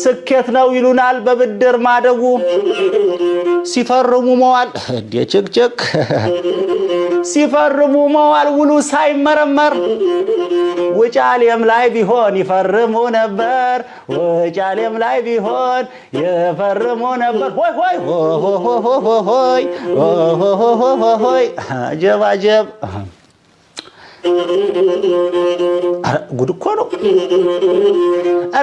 ስኬት ነው ይሉናል በብድር ማደጉ ሲፈርሙ መዋል ቸክ ሲፈርሙ መዋል ውሉ ሳይመረመር ውጫሌም ላይ ቢሆን ይፈርሙ ነበር ውጫሌም ላይ ቢሆን ይፈርሙ ነበር ሆይ ሆይ ሆይ ሆይ አጀብ ጉድ እኮ ነው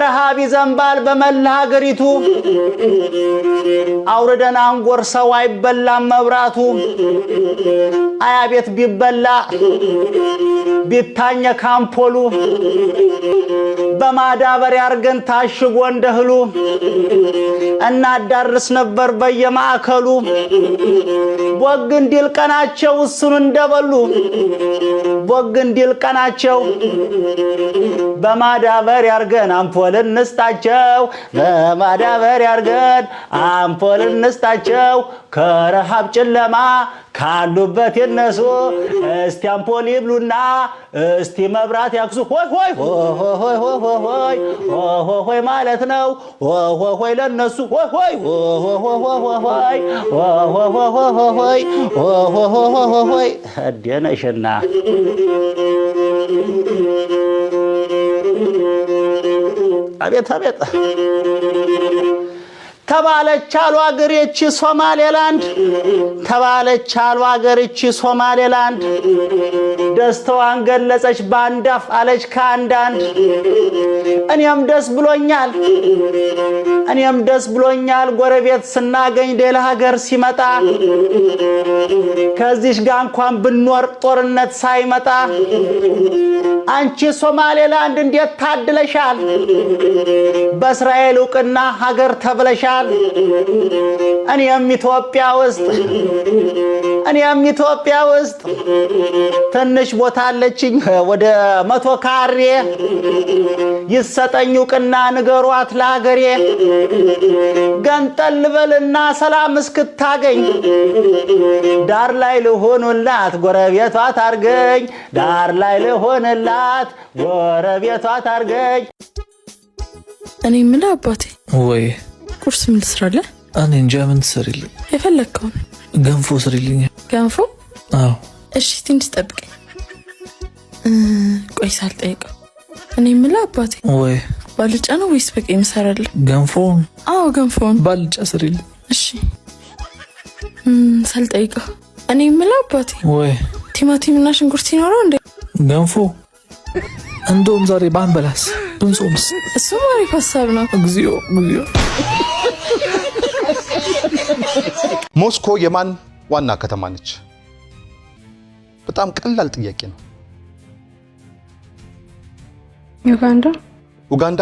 ረሃብ ይዘንባል በመላ ሀገሪቱ አውርደን አንጎርሰው አይበላም መብራቱ አያ ቤት ቢበላ ቢታኘ ካምፖሉ በማዳበሪያ አርገን ታሽጎ እንደህሉ እናዳርስ ነበር በየማዕከሉ ቦግ እንዲል ቀናቸው እሱን እንደበሉ ቦግ እንዲል ቀናቸው በማዳበር ያርገን አምፖል እንስጣቸው በማዳበር ያርገን አምፖል እንስጣቸው ከረሃብ ጨለማ ካሉበት የነሱ እስቲ አምፖል ይብሉና እስቲ መብራት ያክሱ ሆይ ሆይ ሆይ ሆይ ሆይ ማለት ነው ሆይ ለነሱ ሆይ ሆይ ሆይ ሆይ አደነሽና አቤት ተባለች አሉ አገሬች ሶማሌላንድ ተባለች አሉ አገሬች ሶማሌላንድ ደስታዋን ገለጸች ባንዳፍ አለች ካንዳንድ እኔም ደስ ብሎኛል ጎረቤት ስናገኝ ሌላ ሀገር ሲመጣ ከዚህ ጋር እንኳን ብንኖር ጦርነት ሳይመጣ አንቺ ሶማሌላንድ እንዴት ታድለሻል በእስራኤል ዕውቅና ሀገር ተብለሻል እኔም ኢትዮጵያ ውስጥ ትንሽ ቦታ አለችኝ ወደ 100 ካሬ ይሰጠኝ ዕውቅና ንገሯት ለሀገሬ ገንጠል በልና ሰላም እስክታገኝ ዳር ላይ ልሆንላት ጎረቤቷ ታርገኝ ዳር ላይ ልሆንላት ጎረቤቷ ታርገኝ እኔ ምን አባቴ ወይ ቁርስ ምን ትሰራለህ? እኔ እንጃ ምን ትሰሪልኝ? የፈለግከውን ገንፎ ስሪልኝ። ገንፎ? አዎ። እሺ ትንሽ ጠብቀኝ። ቆይ ሳልጠይቀው እኔ የምልህ አባቴ ወይ ባልጫ ነው ወይስ በቀይ ምሰራለህ? ገንፎን? አዎ ገንፎን። ባልጫ ስሪልኝ። እሺ ሳልጠይቀው እኔ የምልህ አባቴ ወይ ቲማቲምና ሽንኩርት ይኖረው እንዴ? ገንፎ እንደውም ዛሬ ባንበላስ ብንጾምስ? እሱም አሪፍ ሀሳብ ነው። እግዚኦ ሞስኮ የማን ዋና ከተማ ነች? በጣም ቀላል ጥያቄ ነው። ኡጋንዳ።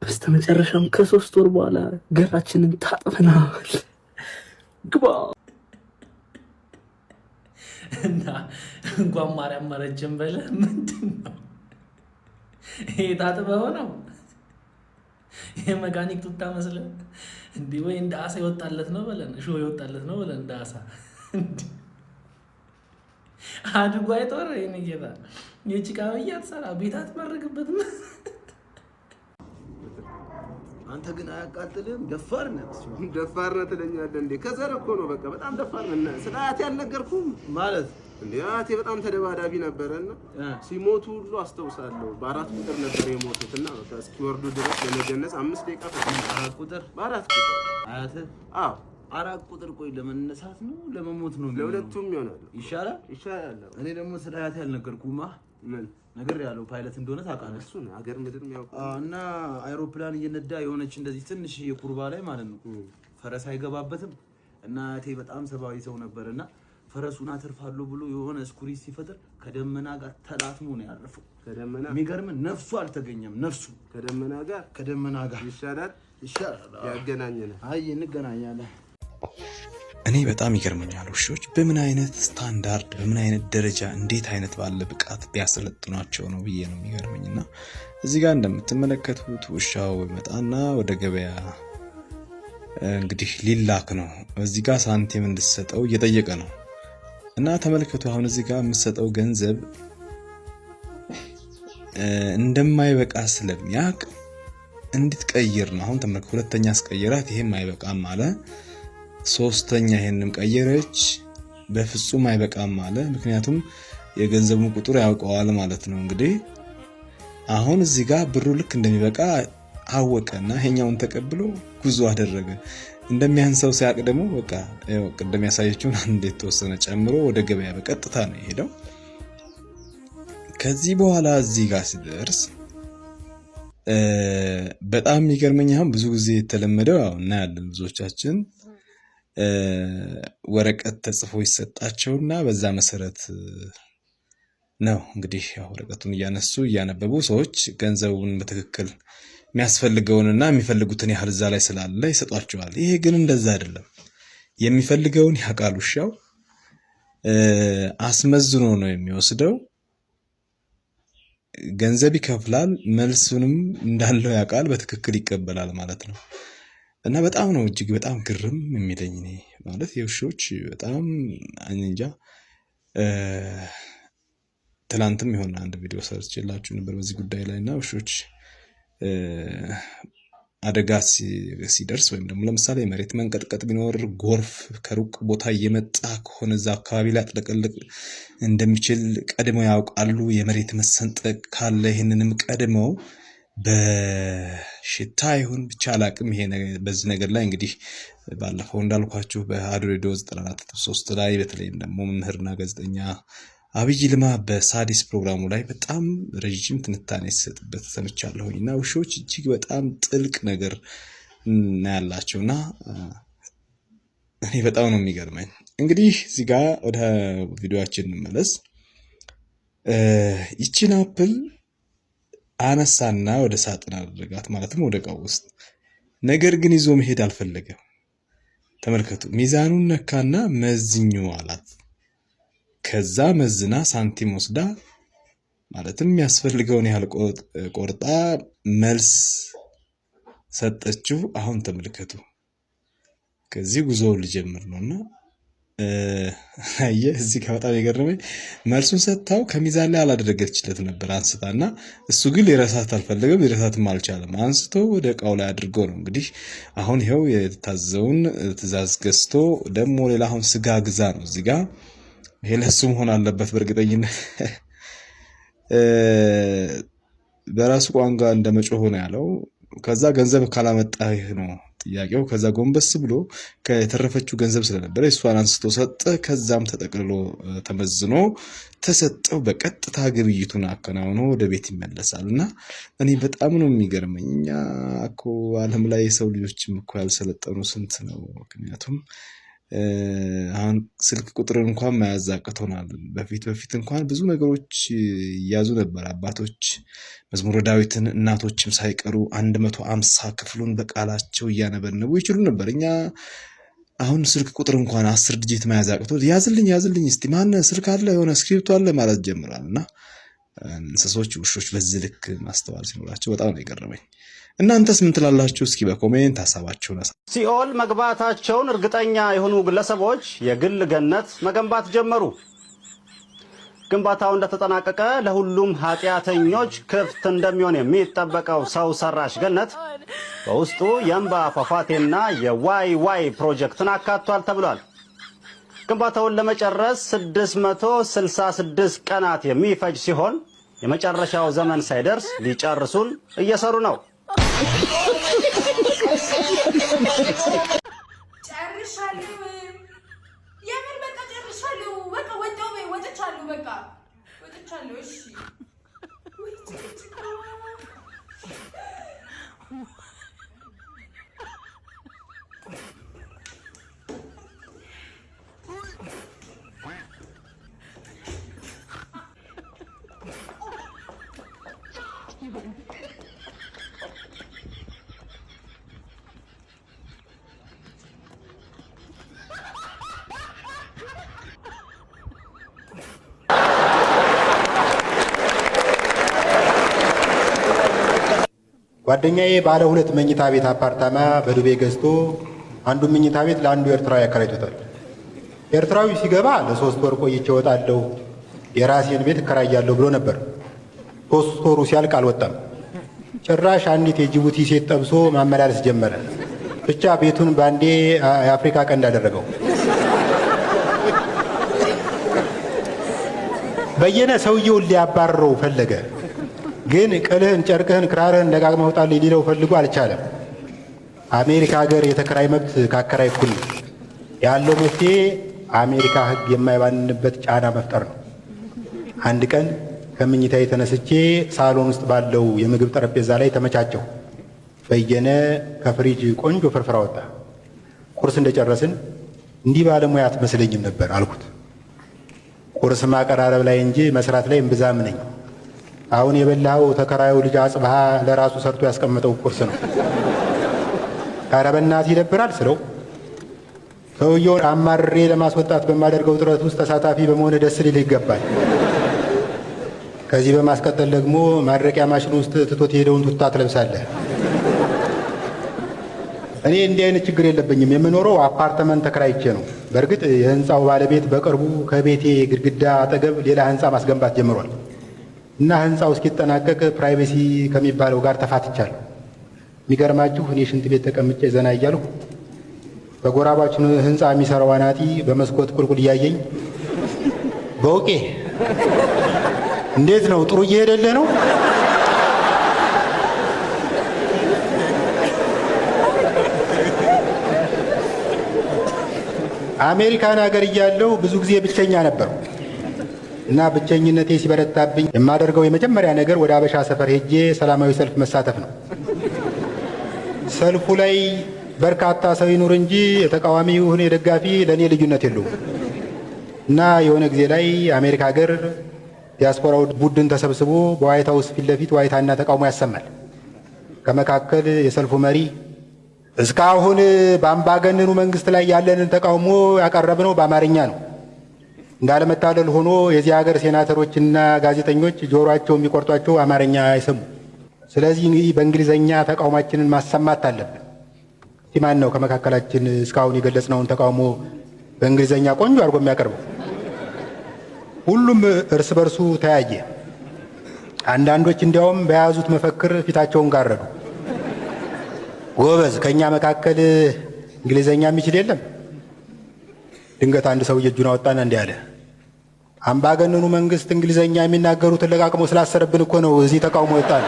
በስተመጨረሻም ከ3 ወር በኋላ ገራችንን ታጥፈናል። ግባ እና እንኳን ማርያም ማረጀም በለ ምንድነው ይሄ? ታጥበው ነው የመካኒክ ቱታ መስለ እንዴ? ወይ እንደ አሳ ይወጣለት ነው በለን ሾ ይወጣለት ነው በለን እንደ አሳ እንዴ አድጓ አይተወረ ይሄን ጌታ የጭቃ በያት ሰራ ቤት አትመረግበት። አንተ ግን አያቃጥልም? ደፋርነት ለኛለ እንዴ? ከዘር እኮ ነው በቃ በጣም ደፋርነት። ስላቴ ያልነገርኩም ማለት እንዴ? አቴ በጣም ተደባዳቢ ነበርና ሲሞቱ ሁሉ አስተውሳለሁ። በ4 ቁጥር ነበር የሞቱትና በቃ እስኪወርዱ ድረስ ለመገነጽ 5 ደቂቃ በ4 ቁጥር አያት? አዎ 4 ቁጥር። ቆይ ለመነሳት ነው ለመሞት ነው? ለሁለቱም ይሆናል። ይሻላል። እኔ ደግሞ ስላቴ ያልነገርኩማ ምን ነገር ያለው ፓይለት እንደሆነ ታውቃለህ? እሱ ነው ሀገር ምድር የሚያውቀው። እና አይሮፕላን እየነዳ የሆነች እንደዚህ ትንሽ የኩርባ ላይ ማለት ነው ፈረስ አይገባበትም። እና እቴ በጣም ሰባዊ ሰው ነበርና ፈረሱን አተርፋለሁ ብሎ የሆነ ስኩሪ ሲፈጥር ከደመና ጋር ተላትሞ ነው ያረፈው። ከደመና የሚገርም ነፍሱ አልተገኘም። ነፍሱ ከደመና ጋር ይሻላል ያገናኘናል። አይ እንገናኛለን። እኔ በጣም ይገርመኛል ውሾች በምን አይነት ስታንዳርድ በምን አይነት ደረጃ እንዴት አይነት ባለ ብቃት ቢያሰለጥኗቸው ነው ብዬ ነው የሚገርመኝና እዚህ ጋር እንደምትመለከቱት ውሻው መጣና ወደ ገበያ እንግዲህ ሊላክ ነው። እዚህ ጋር ሳንቲም እንድትሰጠው እየጠየቀ ነው እና ተመልከቱ። አሁን እዚህ ጋር የምትሰጠው ገንዘብ እንደማይበቃ ስለሚያቅ እንድትቀይር ነው። አሁን ተመልክ ሁለተኛ አስቀየራት፣ ይሄም አይበቃም አለ። ሶስተኛ ይሄንም ቀየረች፣ በፍጹም አይበቃም አለ። ምክንያቱም የገንዘቡን ቁጥር ያውቀዋል ማለት ነው። እንግዲህ አሁን እዚህ ጋር ብሩ ልክ እንደሚበቃ አወቀና ይሄኛውን ተቀብሎ ጉዞ አደረገ። እንደሚያንሰው ሲያቅ ደግሞ በቃ ያው ቅድም ያሳየችውን እንዴት ተወሰነ ጨምሮ ወደ ገበያ በቀጥታ ነው የሄደው። ከዚህ በኋላ እዚህ ጋር ሲደርስ በጣም የሚገርመኝ አሁን ብዙ ጊዜ የተለመደው ያው እናያለን ብዙዎቻችን ወረቀት ተጽፎ ይሰጣቸውና በዛ መሰረት ነው እንግዲህ ያው ወረቀቱን እያነሱ እያነበቡ ሰዎች ገንዘቡን በትክክል የሚያስፈልገውንና የሚፈልጉትን ያህል እዛ ላይ ስላለ ይሰጧቸዋል። ይሄ ግን እንደዛ አይደለም። የሚፈልገውን ያውቃል ውሻው፣ አስመዝኖ ነው የሚወስደው። ገንዘብ ይከፍላል፣ መልሱንም እንዳለው ያውቃል፣ በትክክል ይቀበላል ማለት ነው። እና በጣም ነው እጅግ በጣም ግርም የሚለኝ እኔ ማለት የውሾች በጣም እንጃ። ትላንትም የሆነ አንድ ቪዲዮ ሰርችላችሁ ነበር በዚህ ጉዳይ ላይ እና ውሾች አደጋ ሲደርስ ወይም ደግሞ ለምሳሌ መሬት መንቀጥቀጥ ቢኖር ጎርፍ ከሩቅ ቦታ እየመጣ ከሆነ እዛ አካባቢ ላይ አጥለቅልቅ እንደሚችል ቀድመው ያውቃሉ። የመሬት መሰንጠቅ ካለ ይህንንም ቀድመው በሽታ ይሁን ብቻ አላቅም። ይሄ በዚህ ነገር ላይ እንግዲህ ባለፈው እንዳልኳችሁ በአሐዱ ሬዲዮ 94.3 ላይ በተለይም ደግሞ መምህርና ጋዜጠኛ አብይ ይልማ በሳዲስ ፕሮግራሙ ላይ በጣም ረጅም ትንታኔ ሲሰጥበት ሰምቻለሁኝና ውሾች እጅግ በጣም ጥልቅ ነገር ያላቸውና እኔ በጣም ነው የሚገርመኝ። እንግዲህ እዚህ ጋር ወደ ቪዲዮአችን እንመለስ። ይቺን አፕል አነሳና ወደ ሳጥን አደረጋት፣ ማለትም ወደ ዕቃው ውስጥ። ነገር ግን ይዞ መሄድ አልፈለገም። ተመልከቱ፣ ሚዛኑን ነካና መዝኙ አላት። ከዛ መዝና ሳንቲም ወስዳ ማለትም የሚያስፈልገውን ያህል ቆርጣ መልስ ሰጠችው። አሁን ተመልከቱ፣ ከዚህ ጉዞውን ልጀምር ነውና አየ እዚህ ጋር በጣም የገረመኝ መልሱን ሰጥታው ከሚዛን ላይ አላደረገችለት ነበር አንስታና፣ እሱ ግን ሊረሳት አልፈለገም፣ ሊረሳትም አልቻለም። አንስቶ ወደ ዕቃው ላይ አድርጎ ነው እንግዲህ አሁን ይኸው የታዘውን ትእዛዝ ገዝቶ ደግሞ ሌላ አሁን ስጋ ግዛ ነው እዚህ ጋር። ይሄ ለሱ መሆን አለበት በእርግጠኝነት። በራሱ ቋንቋ እንደመጮህ ነው ያለው። ከዛ ገንዘብ ካላመጣህ ነው ጥያቄው። ከዛ ጎንበስ ብሎ ከተረፈችው ገንዘብ ስለነበረ እሷን አንስቶ ሰጠ። ከዛም ተጠቅልሎ ተመዝኖ ተሰጠው። በቀጥታ ግብይቱን አከናውኖ ወደ ቤት ይመለሳል። እና እኔ በጣም ነው የሚገርመኝ። እኛ እኮ ዓለም ላይ የሰው ልጆችም እኮ ያልሰለጠኑ ስንት ነው። ምክንያቱም አሁን ስልክ ቁጥር እንኳን መያዝ አቅቶናል። በፊት እንኳን ብዙ ነገሮች ይያዙ ነበር አባቶች መዝሙረ ዳዊትን፣ እናቶችም ሳይቀሩ 150 ክፍሉን በቃላቸው እያነበነቡ ይችሉ ነበር። እኛ አሁን ስልክ ቁጥር እንኳን 10 ዲጂት መያዝ አቅቶ ያዝልኝ እስቲ ማን ስልክ አለ የሆነ ስክሪፕቱ አለ ማለት ጀምራል። እና እንስሶች ውሾች በዚህ ልክ ማስተዋል ሲኖራቸው በጣም ነው የገረመኝ። እናንተስ ምን ትላላችሁ? እስኪ በኮሜንት ሐሳባችሁን ሲኦል መግባታቸውን እርግጠኛ የሆኑ ግለሰቦች የግል ገነት መገንባት ጀመሩ። ግንባታው እንደተጠናቀቀ ለሁሉም ኃጢአተኞች ክፍት እንደሚሆን የሚጠበቀው ሰው ሰራሽ ገነት በውስጡ የእንባ ፏፏቴና የዋይ ዋይ ፕሮጀክትን አካቷል ተብሏል። ግንባታውን ለመጨረስ 666 ቀናት የሚፈጅ ሲሆን የመጨረሻው ዘመን ሳይደርስ ሊጨርሱን እየሰሩ ነው። ጨርሻለሁ። የምን በቃ ጨርሻለሁ። በቃ ወጥቻለሁ። በቃ ወጥቻለሁ። እሺ ጓደኛዬ ባለ 2 መኝታ ቤት አፓርታማ በዱቤ ገዝቶ አንዱ መኝታ ቤት ለአንዱ ኤርትራዊ አከራይቶታል። ኤርትራዊ ሲገባ ለ3 ወር ቆይቼ እወጣለሁ የራሴን ቤት እከራያለሁ ብሎ ነበር። 3 ወሩ ሲያልቅ አልወጣም። ጭራሽ አንዲት የጅቡቲ ሴት ጠብሶ ማመላለስ ጀመረ። ብቻ ቤቱን ባንዴ የአፍሪካ ቀንድ አደረገው። በየነ ሰውየውን ሊያባረረው ፈለገ። ግን ቅልህን፣ ጨርቅህን፣ ክራርህን ደጋግመህ ውጣልኝ ሊለው ፈልጎ አልቻለም። አሜሪካ ሀገር የተከራይ መብት ካከራይ እኩል ያለው መፍትሄ አሜሪካ ሕግ የማይባንንበት ጫና መፍጠር ነው። አንድ ቀን ከምኝታዬ ተነስቼ ሳሎን ውስጥ ባለው የምግብ ጠረጴዛ ላይ ተመቻቸው። በየነ ከፍሪጅ ቆንጆ ፍርፍር አወጣ። ቁርስ እንደጨረስን እንዲህ ባለሙያ አትመስለኝም ነበር አልኩት። ቁርስ ማቀራረብ ላይ እንጂ መስራት ላይ እምብዛም ነኝ። አሁን የበላኸው ተከራዩ ልጅ አጽብሃ ለራሱ ሰርቶ ያስቀመጠው ቁርስ ነው። ኧረ በእናትህ ይደብራል ስለው ሰውየውን አማርሬ ለማስወጣት በማደርገው ጥረት ውስጥ ተሳታፊ በመሆን ደስ ሊል ይገባል። ከዚህ በማስቀጠል ደግሞ ማድረቂያ ማሽን ውስጥ ትቶት የሄደውን ቱታ ትለብሳለህ። እኔ እንዲህ አይነት ችግር የለብኝም። የምኖረው አፓርትመንት ተከራይቼ ነው። በእርግጥ የህንፃው ባለቤት በቅርቡ ከቤቴ ግድግዳ አጠገብ ሌላ ህንፃ ማስገንባት ጀምሯል እና ህንፃው እስኪጠናቀቅ ፕራይቬሲ ከሚባለው ጋር ተፋትቻለሁ። የሚገርማችሁ እኔ ሽንት ቤት ተቀምጬ ዘና እያልሁ በጎራባችን ህንፃ የሚሰራው አናጢ በመስኮት ቁልቁል እያየኝ በውቄ እንዴት ነው ጥሩ እየሄደልህ ነው? አሜሪካን ሀገር እያለሁ ብዙ ጊዜ ብቸኛ ነበርኩ እና ብቸኝነቴ ሲበረታብኝ የማደርገው የመጀመሪያ ነገር ወደ አበሻ ሰፈር ሄጄ ሰላማዊ ሰልፍ መሳተፍ ነው። ሰልፉ ላይ በርካታ ሰው ይኑር እንጂ የተቃዋሚ ይሁን የደጋፊ ለእኔ ልዩነት የለውም እና የሆነ ጊዜ ላይ አሜሪካ ሀገር ዲያስፖራው ቡድን ተሰብስቦ በዋይት ሀውስ ፊት ለፊት ዋይታና ተቃውሞ ያሰማል። ከመካከል የሰልፉ መሪ እስካሁን በአምባገነኑ መንግስት ላይ ያለንን ተቃውሞ ያቀረብነው በአማርኛ ነው። እንዳለመታደል ሆኖ የዚህ ሀገር ሴናተሮችና ጋዜጠኞች ጆሮአቸው የሚቆርጧቸው አማርኛ አይሰሙ። ስለዚህ በእንግሊዘኛ ተቃውሟችንን ማሰማት አለብን። ማን ነው ከመካከላችን እስካሁን የገለጽነውን ተቃውሞ በእንግሊዘኛ ቆንጆ አድርጎ የሚያቀርበው? ሁሉም እርስ በርሱ ተያየ። አንዳንዶች እንዲያውም በያዙት መፈክር ፊታቸውን ጋረዱ። ጎበዝ፣ ከኛ መካከል እንግሊዘኛ የሚችል የለም? ድንገት አንድ ሰው እጁን አወጣና እንዲህ አለ፣ አምባገነኑ መንግስት እንግሊዘኛ የሚናገሩትን ለቃቅሞ ስላሰረብን እኮ ነው እዚህ ተቃውሞ ወጣን።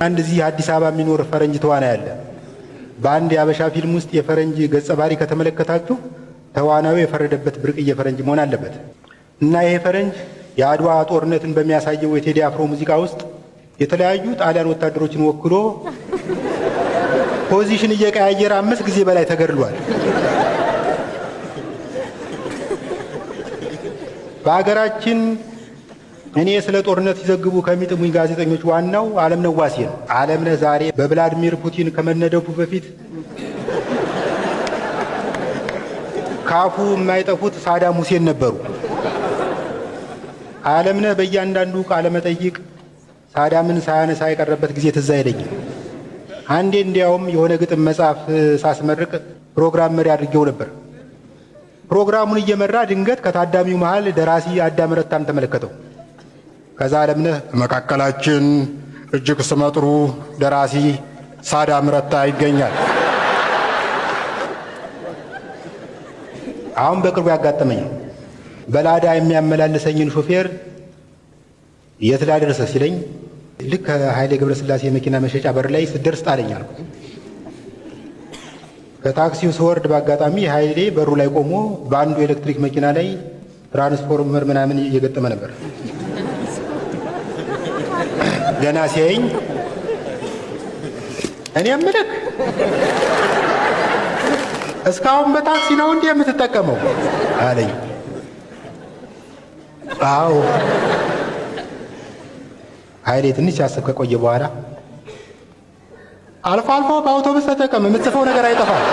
አንድ እዚህ አዲስ አበባ የሚኖር ፈረንጅ ተዋናይ አለ። በአንድ የአበሻ ፊልም ውስጥ የፈረንጅ ገጸ ባህሪ ከተመለከታችሁ ተዋናዩ የፈረደበት ብርቅዬ ፈረንጅ መሆን አለበት እና ይሄ ፈረንጅ የአድዋ ጦርነትን በሚያሳየው የቴዲ አፍሮ ሙዚቃ ውስጥ የተለያዩ ጣሊያን ወታደሮችን ወክሎ ፖዚሽን እየቀያየረ 5 ጊዜ በላይ ተገድሏል። በሀገራችን እኔ ስለ ጦርነት ሲዘግቡ ከሚጥሙኝ ጋዜጠኞች ዋናው አለምነህ ዋሴ ነው። አለምነህ ዛሬ በቭላድሚር ፑቲን ከመነደፉ በፊት ካፉ የማይጠፉት ሳዳም ሁሴን ነበሩ። አለምነህ በእያንዳንዱ ቃለ መጠይቅ ሳዳምን ሳያነሳ የቀረበት ጊዜ ትዝ አይለኝም። አንዴ እንዲያውም የሆነ ግጥም መጽሐፍ ሳስመርቅ ፕሮግራም መሪ አድርጌው ነበር። ፕሮግራሙን እየመራ ድንገት ከታዳሚው መሃል ደራሲ አዳም ረታን ተመለከተው። ከዛ አለምነህ መካከላችን እጅግ ስመጥሩ ደራሲ ሳዳም ረታ ይገኛል። አሁን በቅርቡ ያጋጠመኝ በላዳ የሚያመላልሰኝን ሾፌር የት ላደርሰህ ሲለኝ ልክ ከኃይሌ ገብረስላሴ መኪና መሸጫ በር ላይ ስደርስ ጣለኝ አልኩት። ከታክሲው ስወርድ በአጋጣሚ ኃይሌ በሩ ላይ ቆሞ በአንዱ ኤሌክትሪክ መኪና ላይ ትራንስፎርመር ምናምን እየገጠመ ነበር። ገና ሲያየኝ እኔ እምልህ እስካሁን በታክሲ ነው እንዴ የምትጠቀመው አለኝ። አዎ። ኃይሌ ትንሽ ሲያስብ ከቆየ በኋላ አልፎ አልፎ በአውቶቡስ ተጠቀም፣ የምትጽፈው ነገር አይጠፋም።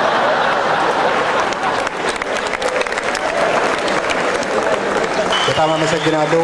በጣም አመሰግናለሁ።